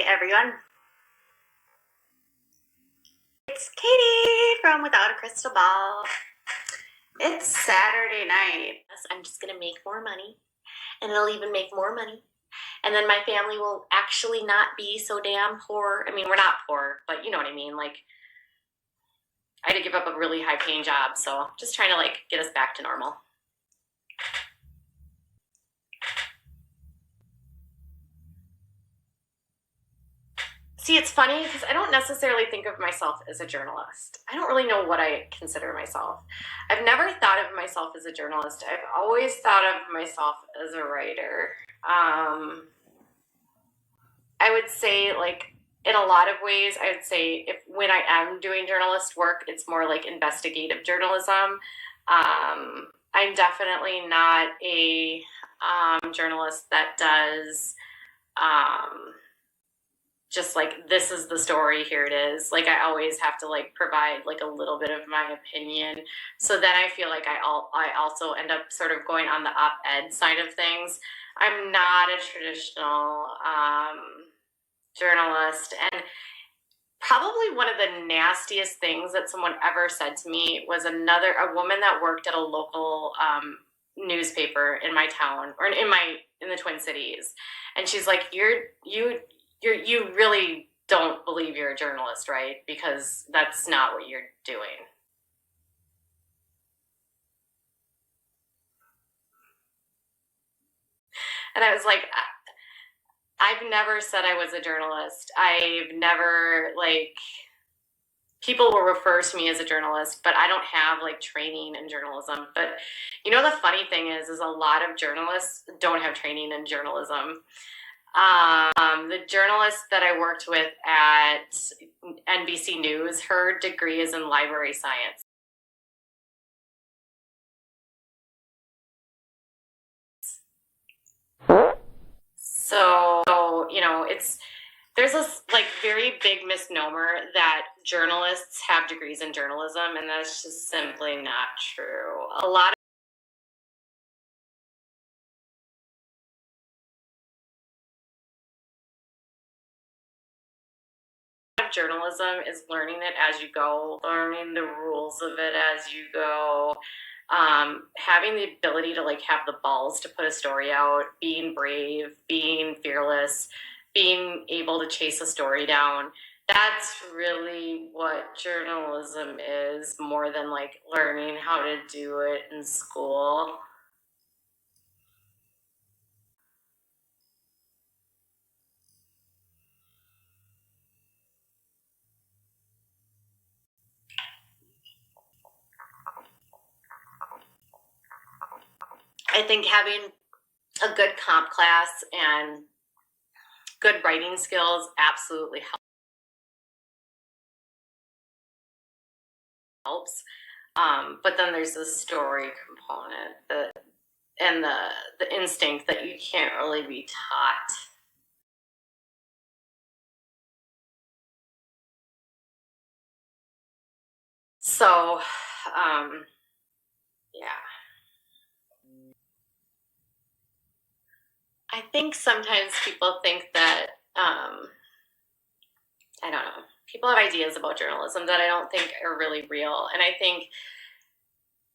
everyone. It's Katie from Without a Crystal Ball. It's Saturday night. I'm just going to make more money, and it'll even make more money. And then my family will actually not be so damn poor. I mean, we're not poor, but you know what I mean. Like, I had to give up a really high-paying job, so just trying to, get us back to normal. See, it's funny because I don't necessarily think of myself as a journalist. I don't really know what I consider myself. I've never thought of myself as a journalist. I've always thought of myself as a writer. I would say, in a lot of ways, I would say when I am doing journalist work, it's more like investigative journalism. I'm definitely not a journalist that does just this is the story, here it is. I always have to provide a little bit of my opinion. So then I feel like I also end up sort of going on the op-ed side of things. I'm not a traditional journalist, and probably one of the nastiest things that someone ever said to me was a woman that worked at a local newspaper in my town, or in the Twin Cities, and she's like, you really don't believe you're a journalist, right? Because that's not what you're doing. And I was like, I've never said I was a journalist. I've never, people will refer to me as a journalist, but I don't have training in journalism. But the funny thing is a lot of journalists don't have training in journalism. The journalist that I worked with at NBC News, her degree is in library science. So, there's this very big misnomer that journalists have degrees in journalism, and that's just simply not true. A lot of journalism is learning it as you go, learning the rules of it as you go, having the ability to have the balls to put a story out, being brave, being fearless, being able to chase a story down. That's really what journalism is, more than learning how to do it in school. I think having a good comp class and good writing skills absolutely helps. But then there's the story component and the instinct that you can't really be taught. So, yeah. I think sometimes people think that, I don't know, people have ideas about journalism that I don't think are really real. And I think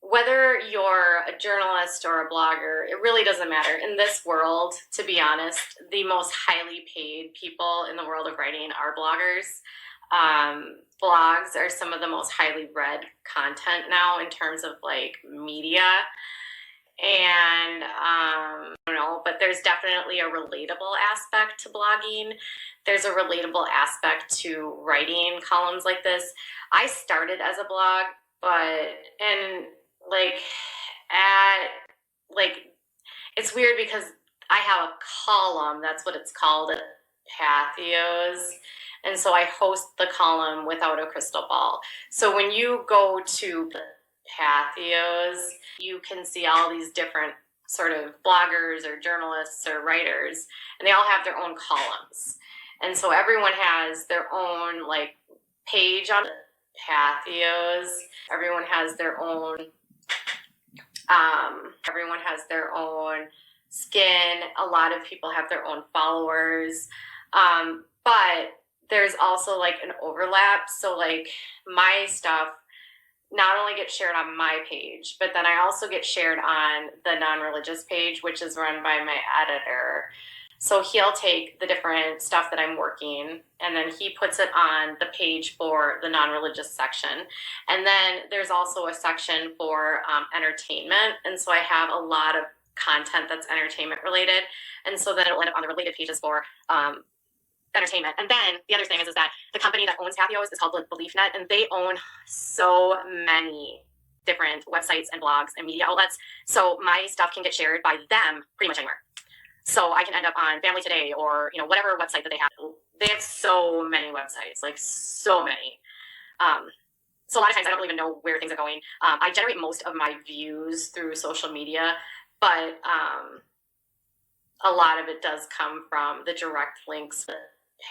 whether you're a journalist or a blogger, it really doesn't matter. In this world, to be honest, the most highly paid people in the world of writing are bloggers. Blogs are some of the most highly read content now in terms of media. And I don't know, but there's definitely a relatable aspect to blogging. There's a relatable aspect to writing columns like this. I started as a blog, it's weird because I have a column, that's what it's called, at Pathios. And so I host the column Without a Crystal Ball. So when you go to Pathios, you can see all these different sort of bloggers or journalists or writers, and they all have their own columns. And so everyone has their own page on Pathios. Everyone has their own skin. A lot of people have their own followers. but there's also like an overlap. So like my stuff not only gets shared on my page, but then I also get shared on the non-religious page, which is run by my editor. So he'll take the different stuff that I'm working, and then he puts it on the page for the non-religious section. And then there's also a section for entertainment. And so I have a lot of content that's entertainment related. And so then it'll end up on the related pages for entertainment. And then the other thing is that the company that owns Pathos is called BeliefNet, and they own so many different websites and blogs and media outlets. So my stuff can get shared by them pretty much anywhere. So I can end up on Family Today or, you know, whatever website that they have. They have so many websites, like so many. So a lot of times I don't even know where things are going. I generate most of my views through social media, but a lot of it does come from the direct links.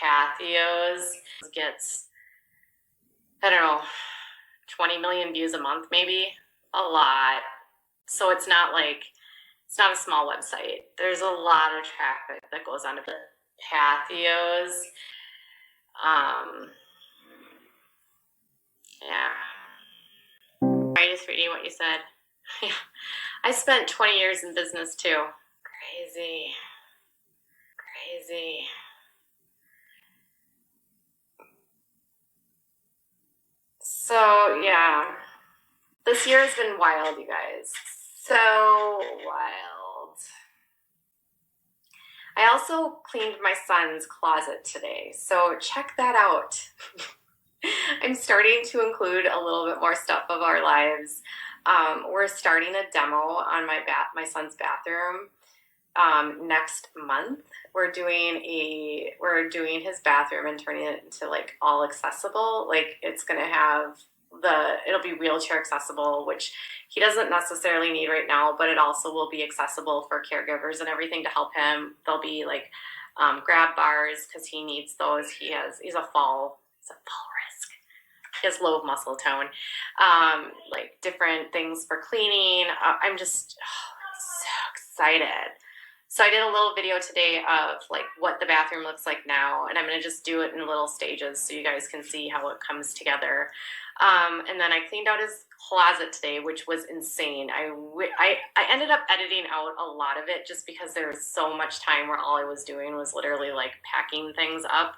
Pathos gets, I don't know, 20 million views a month, maybe. A lot. So it's not a small website. There's a lot of traffic that goes onto the Pathos. Yeah. I just reading what you said. Yeah. I spent 20 years in business too. Crazy. So, yeah. This year has been wild, you guys. So wild. I also cleaned my son's closet today, so check that out. I'm starting to include a little bit more stuff of our lives. We're starting a demo on my son's bathroom next month. We're doing his bathroom and turning it into like all accessible. Like it's gonna have it'll be wheelchair accessible, which he doesn't necessarily need right now, but it also will be accessible for caregivers and everything to help him. There'll be like grab bars because he needs those. He's a fall risk. He has low muscle tone. Like different things for cleaning. I'm just so excited. So I did a little video today of like what the bathroom looks like now, and I'm going to just do it in little stages so you guys can see how it comes together. And then I cleaned out his closet today, which was insane. I ended up editing out a lot of it just because there was so much time where all I was doing was literally like packing things up.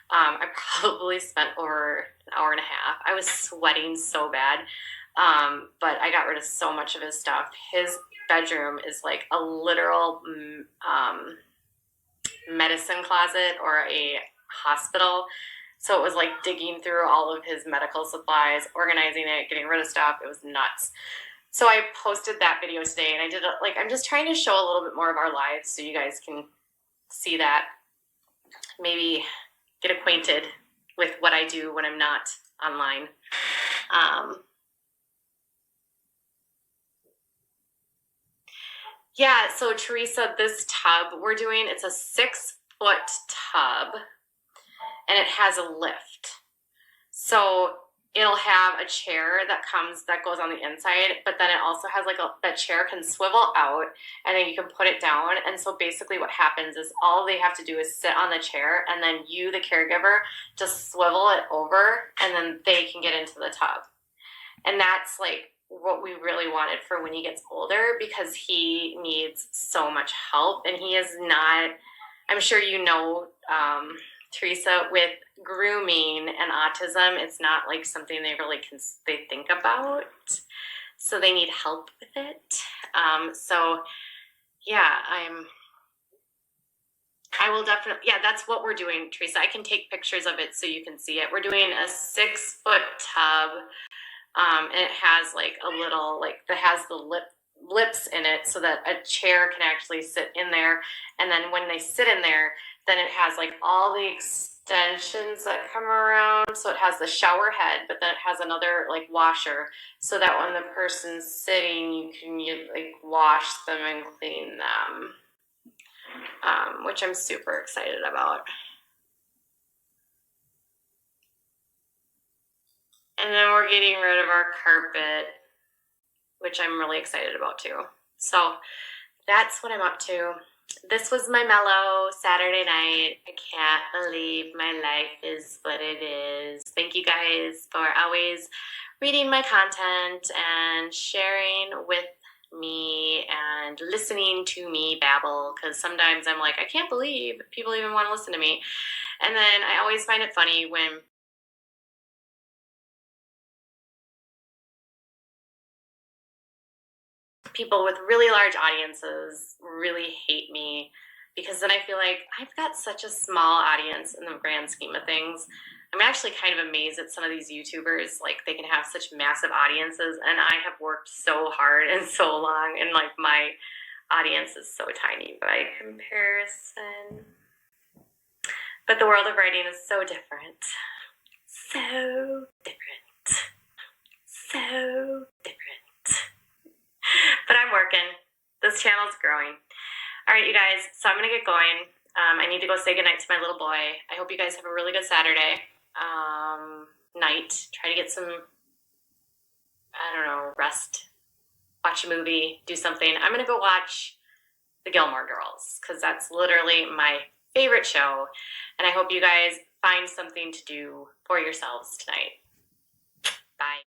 I probably spent over an hour and a half. I was sweating so bad, but I got rid of so much of his stuff. His bedroom is like a literal medicine closet or a hospital. So it was like digging through all of his medical supplies, organizing it, getting rid of stuff. It was nuts. So I posted that video today, and I did I'm just trying to show a little bit more of our lives so you guys can see that. Maybe get acquainted with what I do when I'm not online. Yeah, so Teresa, this tub we're doing, it's a 6-foot tub, and it has a lift. So it'll have a chair that goes on the inside, but then it also has that chair can swivel out, and then you can put it down. And so basically what happens is all they have to do is sit on the chair, and then you, the caregiver, just swivel it over, and then they can get into the tub. And that's like what we really wanted for when he gets older, because he needs so much help, and he is not, I'm sure you know, Teresa, with grooming and autism, it's not like something they really they think about, so they need help with it. So yeah, I will definitely, yeah, that's what we're doing, Teresa. I can take pictures of it so you can see it. We're doing a 6-foot tub. And it has like a little, that has the lips in it so that a chair can actually sit in there. And then when they sit in there, then it has like all the extensions that come around. So it has the shower head, but then it has another like washer so that when the person's sitting, you can wash them and clean them, which I'm super excited about. And then we're getting rid of our carpet, which I'm really excited about too. So that's what I'm up to this was my mellow Saturday night. I can't believe my life is what it is. Thank you guys for always reading my content and sharing with me and listening to me babble, because sometimes I'm like, I can't believe people even want to listen to me. And then I always find it funny when people with really large audiences really hate me, because then I feel like I've got such a small audience in the grand scheme of things. I'm actually kind of amazed at some of these YouTubers, like they can have such massive audiences, and I have worked so hard and so long, and like my audience is so tiny by comparison. But the world of writing is so different. So different. So different. But I'm working. This channel's growing. All right, you guys, so I'm going to get going. I need to go say goodnight to my little boy. I hope you guys have a really good Saturday night. Try to get some, I don't know, rest. Watch a movie, do something. I'm going to go watch The Gilmore Girls, because that's literally my favorite show. And I hope you guys find something to do for yourselves tonight. Bye.